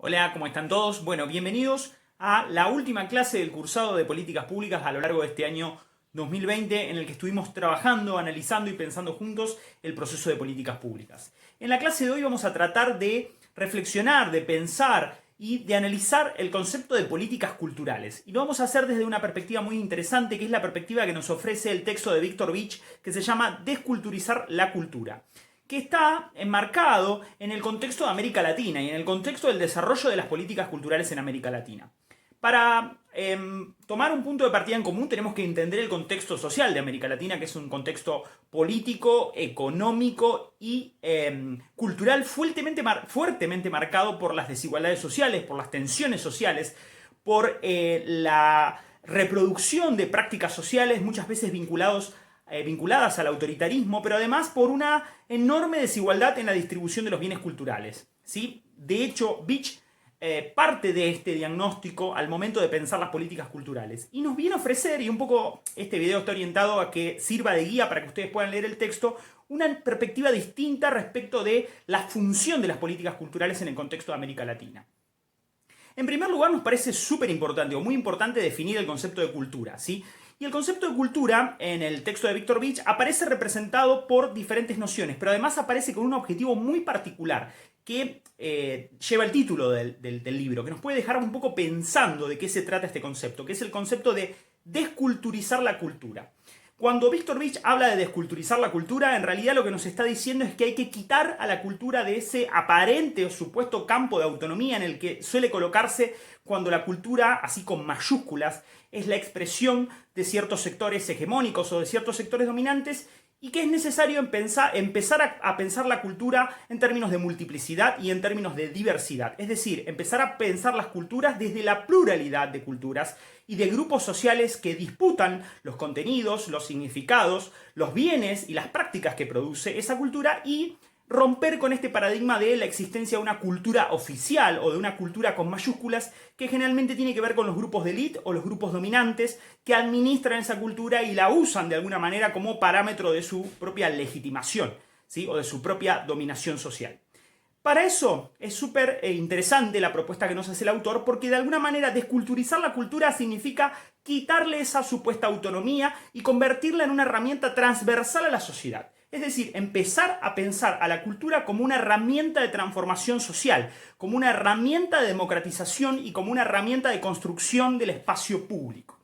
Hola, ¿cómo están todos? Bueno, bienvenidos a la última clase del cursado de políticas públicas a lo largo de este año 2020 en el que estuvimos trabajando, analizando y pensando juntos el proceso de políticas públicas. En la clase de hoy vamos a tratar de reflexionar, de pensar y de analizar el concepto de políticas culturales. Y lo vamos a hacer desde una perspectiva muy interesante, que es la perspectiva que nos ofrece el texto de Víctor Vich, que se llama Desculturizar la cultura, que está enmarcado en el contexto de América Latina y en el contexto del desarrollo de las políticas culturales en América Latina. Para tomar un punto de partida en común tenemos que entender el contexto social de América Latina, que es un contexto político, económico y cultural fuertemente marcado por las desigualdades sociales, por las tensiones sociales, por la reproducción de prácticas sociales muchas veces vinculadas al autoritarismo, pero además por una enorme desigualdad en la distribución de los bienes culturales, ¿sí? De hecho, Vich parte de este diagnóstico al momento de pensar las políticas culturales y nos viene a ofrecer, y un poco este video está orientado a que sirva de guía para que ustedes puedan leer el texto, una perspectiva distinta respecto de la función de las políticas culturales en el contexto de América Latina. En primer lugar, nos parece súper importante o muy importante definir el concepto de cultura, ¿sí? Y el concepto de cultura, en el texto de Víctor Vich, aparece representado por diferentes nociones, pero además aparece con un objetivo muy particular que lleva el título del libro, que nos puede dejar un poco pensando de qué se trata este concepto, que es el concepto de desculturizar la cultura. Cuando Víctor Vich habla de desculturizar la cultura, en realidad lo que nos está diciendo es que hay que quitar a la cultura de ese aparente o supuesto campo de autonomía en el que suele colocarse cuando la cultura, así con mayúsculas, es la expresión de ciertos sectores hegemónicos o de ciertos sectores dominantes, y que es necesario empezar a pensar la cultura en términos de multiplicidad y en términos de diversidad. Es decir, empezar a pensar las culturas desde la pluralidad de culturas y de grupos sociales que disputan los contenidos, los significados, los bienes y las prácticas que produce esa cultura, y romper con este paradigma de la existencia de una cultura oficial o de una cultura con mayúsculas que generalmente tiene que ver con los grupos de élite o los grupos dominantes que administran esa cultura y la usan de alguna manera como parámetro de su propia legitimación, ¿sí? O de su propia dominación social. Para eso es súper interesante la propuesta que nos hace el autor, porque de alguna manera desculturizar la cultura significa quitarle esa supuesta autonomía y convertirla en una herramienta transversal a la sociedad. Es decir, empezar a pensar a la cultura como una herramienta de transformación social, como una herramienta de democratización y como una herramienta de construcción del espacio público.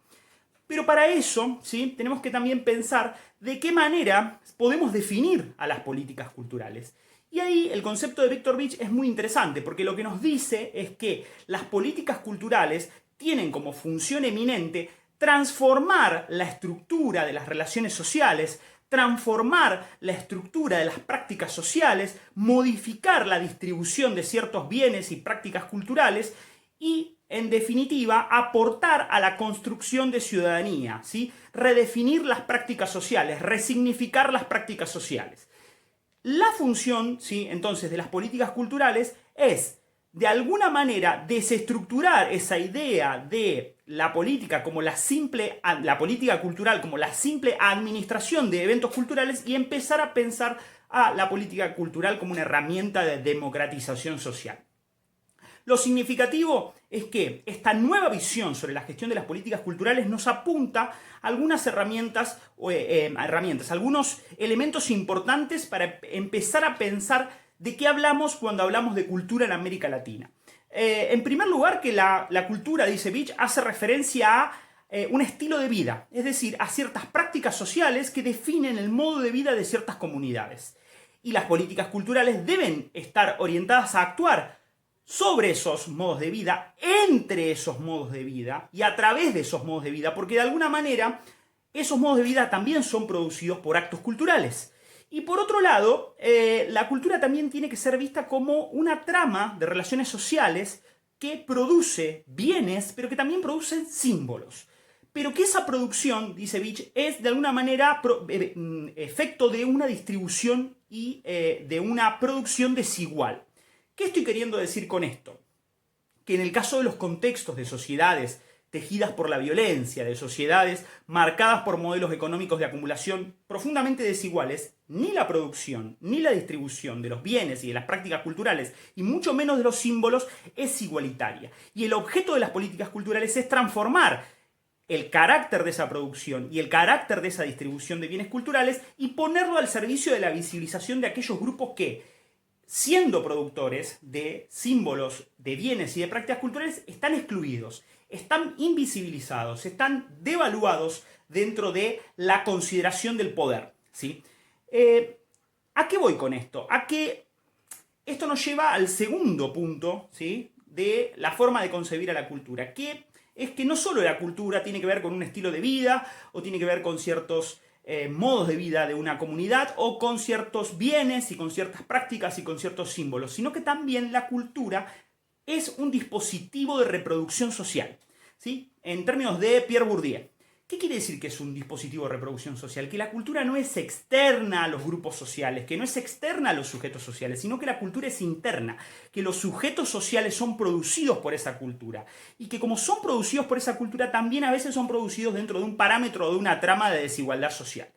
Pero para eso, ¿sí?, tenemos que también pensar de qué manera podemos definir a las políticas culturales. Y ahí el concepto de Víctor Vich es muy interesante, porque lo que nos dice es que las políticas culturales tienen como función eminente transformar la estructura de las relaciones sociales, transformar la estructura de las prácticas sociales, modificar la distribución de ciertos bienes y prácticas culturales y, en definitiva, aportar a la construcción de ciudadanía, ¿sí? Redefinir las prácticas sociales, resignificar las prácticas sociales. La función, ¿sí?, entonces, de las políticas culturales es, de alguna manera, desestructurar esa idea de la política cultural como la simple administración de eventos culturales y empezar a pensar a la política cultural como una herramienta de democratización social. Lo significativo es que esta nueva visión sobre la gestión de las políticas culturales nos apunta a algunas herramientas, algunos elementos importantes para empezar a pensar de qué hablamos cuando hablamos de cultura en América Latina. En primer lugar, que la cultura, dice Vich, hace referencia a un estilo de vida, es decir, a ciertas prácticas sociales que definen el modo de vida de ciertas comunidades. Y las políticas culturales deben estar orientadas a actuar sobre esos modos de vida, entre esos modos de vida y a través de esos modos de vida, porque de alguna manera esos modos de vida también son producidos por actos culturales. Y por otro lado, la cultura también tiene que ser vista como una trama de relaciones sociales que produce bienes, pero que también produce símbolos. Pero que esa producción, dice Vich, es de alguna manera efecto de una distribución y de una producción desigual. ¿Qué estoy queriendo decir con esto? Que en el caso de los contextos de sociedades tejidas por la violencia, de sociedades marcadas por modelos económicos de acumulación profundamente desiguales, ni la producción ni la distribución de los bienes y de las prácticas culturales, y mucho menos de los símbolos, es igualitaria. Y el objeto de las políticas culturales es transformar el carácter de esa producción y el carácter de esa distribución de bienes culturales y ponerlo al servicio de la visibilización de aquellos grupos que, siendo productores de símbolos, de bienes y de prácticas culturales, están excluidos, están invisibilizados, están devaluados dentro de la consideración del poder, ¿sí? ¿A qué voy con esto? A que esto nos lleva al segundo punto, ¿sí?, de la forma de concebir a la cultura, que es que no solo la cultura tiene que ver con un estilo de vida o tiene que ver con ciertos modos de vida de una comunidad o con ciertos bienes y con ciertas prácticas y con ciertos símbolos, sino que también la cultura es un dispositivo de reproducción social, ¿sí? En términos de Pierre Bourdieu. ¿Qué quiere decir que es un dispositivo de reproducción social? Que la cultura no es externa a los grupos sociales, que no es externa a los sujetos sociales, sino que la cultura es interna, que los sujetos sociales son producidos por esa cultura y que como son producidos por esa cultura también a veces son producidos dentro de un parámetro o de una trama de desigualdad social.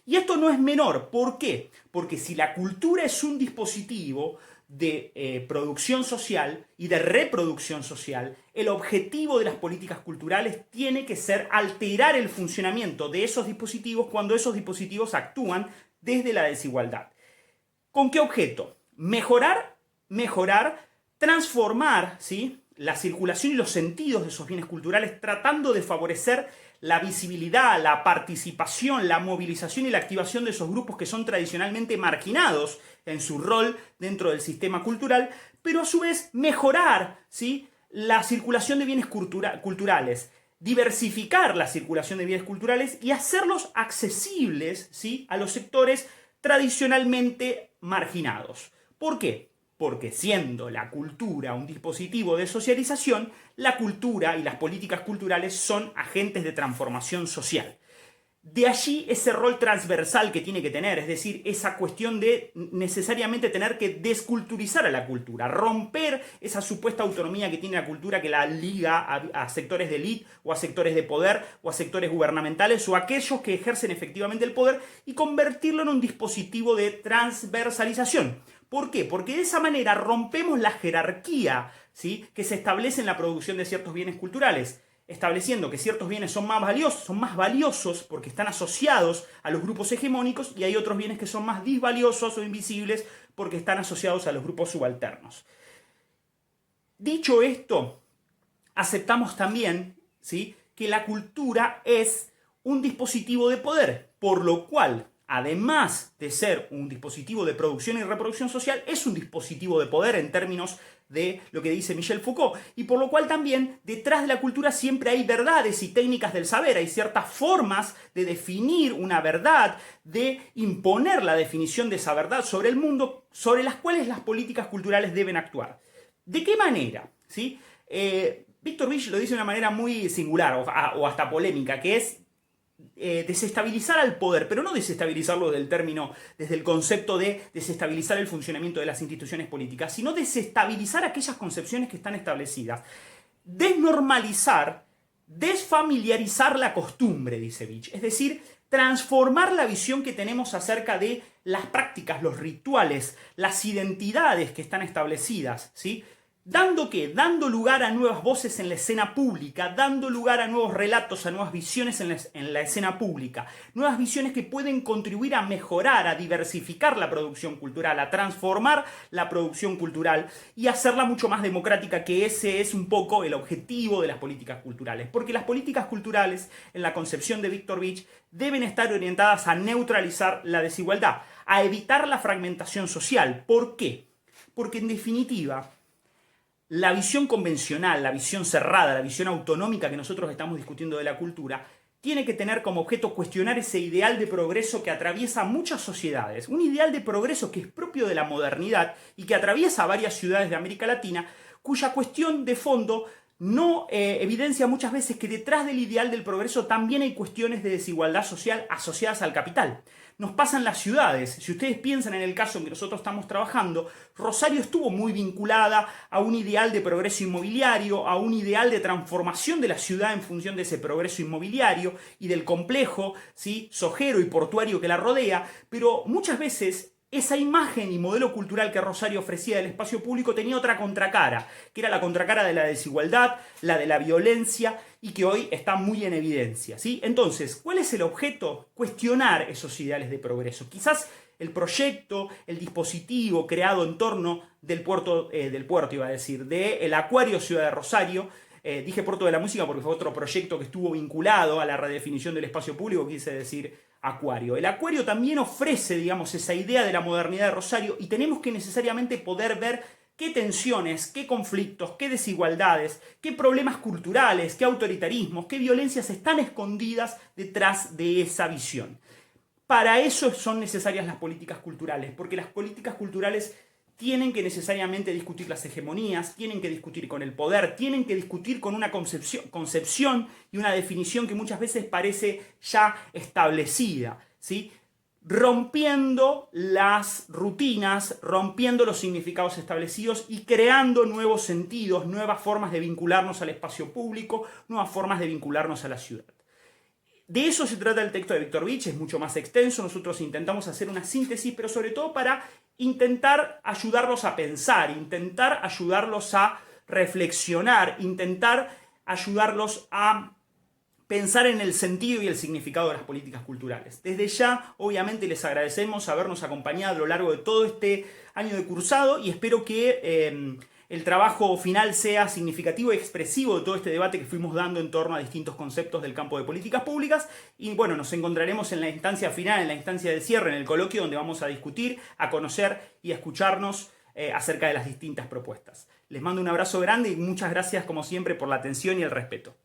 Y esto no es menor. ¿Por qué? Porque si la cultura es un dispositivo de producción social y de reproducción social, el objetivo de las políticas culturales tiene que ser alterar el funcionamiento de esos dispositivos cuando esos dispositivos actúan desde la desigualdad. ¿Con qué objeto? Mejorar, transformar, ¿sí?, la circulación y los sentidos de esos bienes culturales, tratando de favorecer la visibilidad, la participación, la movilización y la activación de esos grupos que son tradicionalmente marginados en su rol dentro del sistema cultural, pero a su vez mejorar, ¿sí?, la circulación de bienes culturales, diversificar la circulación de bienes culturales y hacerlos accesibles, ¿sí?, a los sectores tradicionalmente marginados. ¿Por qué? Porque siendo la cultura un dispositivo de socialización, la cultura y las políticas culturales son agentes de transformación social. De allí ese rol transversal que tiene que tener, es decir, esa cuestión de necesariamente tener que desculturizar a la cultura, romper esa supuesta autonomía que tiene la cultura que la liga a sectores de élite o a sectores de poder o a sectores gubernamentales o a aquellos que ejercen efectivamente el poder y convertirlo en un dispositivo de transversalización. ¿Por qué? Porque de esa manera rompemos la jerarquía, ¿sí?, que se establece en la producción de ciertos bienes culturales, estableciendo que ciertos bienes son más valiosos porque están asociados a los grupos hegemónicos y hay otros bienes que son más disvaliosos o invisibles porque están asociados a los grupos subalternos. Dicho esto, aceptamos también, ¿sí?, que la cultura es un dispositivo de poder, por lo cual, además de ser un dispositivo de producción y reproducción social, es un dispositivo de poder en términos de lo que dice Michel Foucault, y por lo cual también detrás de la cultura siempre hay verdades y técnicas del saber, hay ciertas formas de definir una verdad, de imponer la definición de esa verdad sobre el mundo, sobre las cuales las políticas culturales deben actuar. ¿De qué manera? ¿Sí? Victor Vich lo dice de una manera muy singular o hasta polémica, que es desestabilizar al poder, pero no desestabilizarlo desde el concepto de desestabilizar el funcionamiento de las instituciones políticas, sino desestabilizar aquellas concepciones que están establecidas. Desnormalizar, desfamiliarizar la costumbre, dice Vich, es decir, transformar la visión que tenemos acerca de las prácticas, los rituales, las identidades que están establecidas, ¿sí? Dando lugar a nuevas voces en la escena pública, dando lugar a nuevos relatos, a nuevas visiones en la escena pública, nuevas visiones que pueden contribuir a mejorar, a diversificar la producción cultural, a transformar la producción cultural y hacerla mucho más democrática, que ese es un poco el objetivo de las políticas culturales. Porque las políticas culturales, en la concepción de Victor Vich, deben estar orientadas a neutralizar la desigualdad, a evitar la fragmentación social. ¿Por qué? Porque en definitiva, la visión convencional, la visión cerrada, la visión autonómica que nosotros estamos discutiendo de la cultura, tiene que tener como objeto cuestionar ese ideal de progreso que atraviesa muchas sociedades. Un ideal de progreso que es propio de la modernidad y que atraviesa varias ciudades de América Latina, cuya cuestión de fondo no evidencia muchas veces que detrás del ideal del progreso también hay cuestiones de desigualdad social asociadas al capital. Nos pasa en las ciudades. Si ustedes piensan en el caso en que nosotros estamos trabajando, Rosario estuvo muy vinculada a un ideal de progreso inmobiliario, a un ideal de transformación de la ciudad en función de ese progreso inmobiliario y del complejo, ¿sí?, sojero y portuario que la rodea, pero muchas veces esa imagen y modelo cultural que Rosario ofrecía del espacio público tenía otra contracara, que era la contracara de la desigualdad, la de la violencia, y que hoy está muy en evidencia, ¿sí? Entonces, ¿cuál es el objeto? Cuestionar esos ideales de progreso. Quizás el proyecto, el dispositivo creado en torno del puerto iba a decir, del Acuario Ciudad de Rosario. Dije Puerto de la Música porque fue otro proyecto que estuvo vinculado a la redefinición del espacio público, quise decir Acuario. El Acuario también ofrece, digamos, esa idea de la modernidad de Rosario, y tenemos que necesariamente poder ver qué tensiones, qué conflictos, qué desigualdades, qué problemas culturales, qué autoritarismos, qué violencias están escondidas detrás de esa visión. Para eso son necesarias las políticas culturales, porque las políticas culturales tienen que necesariamente discutir las hegemonías, tienen que discutir con el poder, tienen que discutir con una concepción y una definición que muchas veces parece ya establecida, ¿sí?, rompiendo las rutinas, rompiendo los significados establecidos y creando nuevos sentidos, nuevas formas de vincularnos al espacio público, nuevas formas de vincularnos a la ciudad. De eso se trata el texto de Víctor Vich, es mucho más extenso. Nosotros intentamos hacer una síntesis, pero sobre todo para intentar ayudarlos a pensar, intentar ayudarlos a reflexionar, intentar ayudarlos a pensar en el sentido y el significado de las políticas culturales. Desde ya, obviamente, les agradecemos habernos acompañado a lo largo de todo este año de cursado, y espero que el trabajo final sea significativo y expresivo de todo este debate que fuimos dando en torno a distintos conceptos del campo de políticas públicas. Y bueno, nos encontraremos en la instancia final, en la instancia de cierre, en el coloquio, donde vamos a discutir, a conocer y a escucharnos acerca de las distintas propuestas. Les mando un abrazo grande y muchas gracias, como siempre, por la atención y el respeto.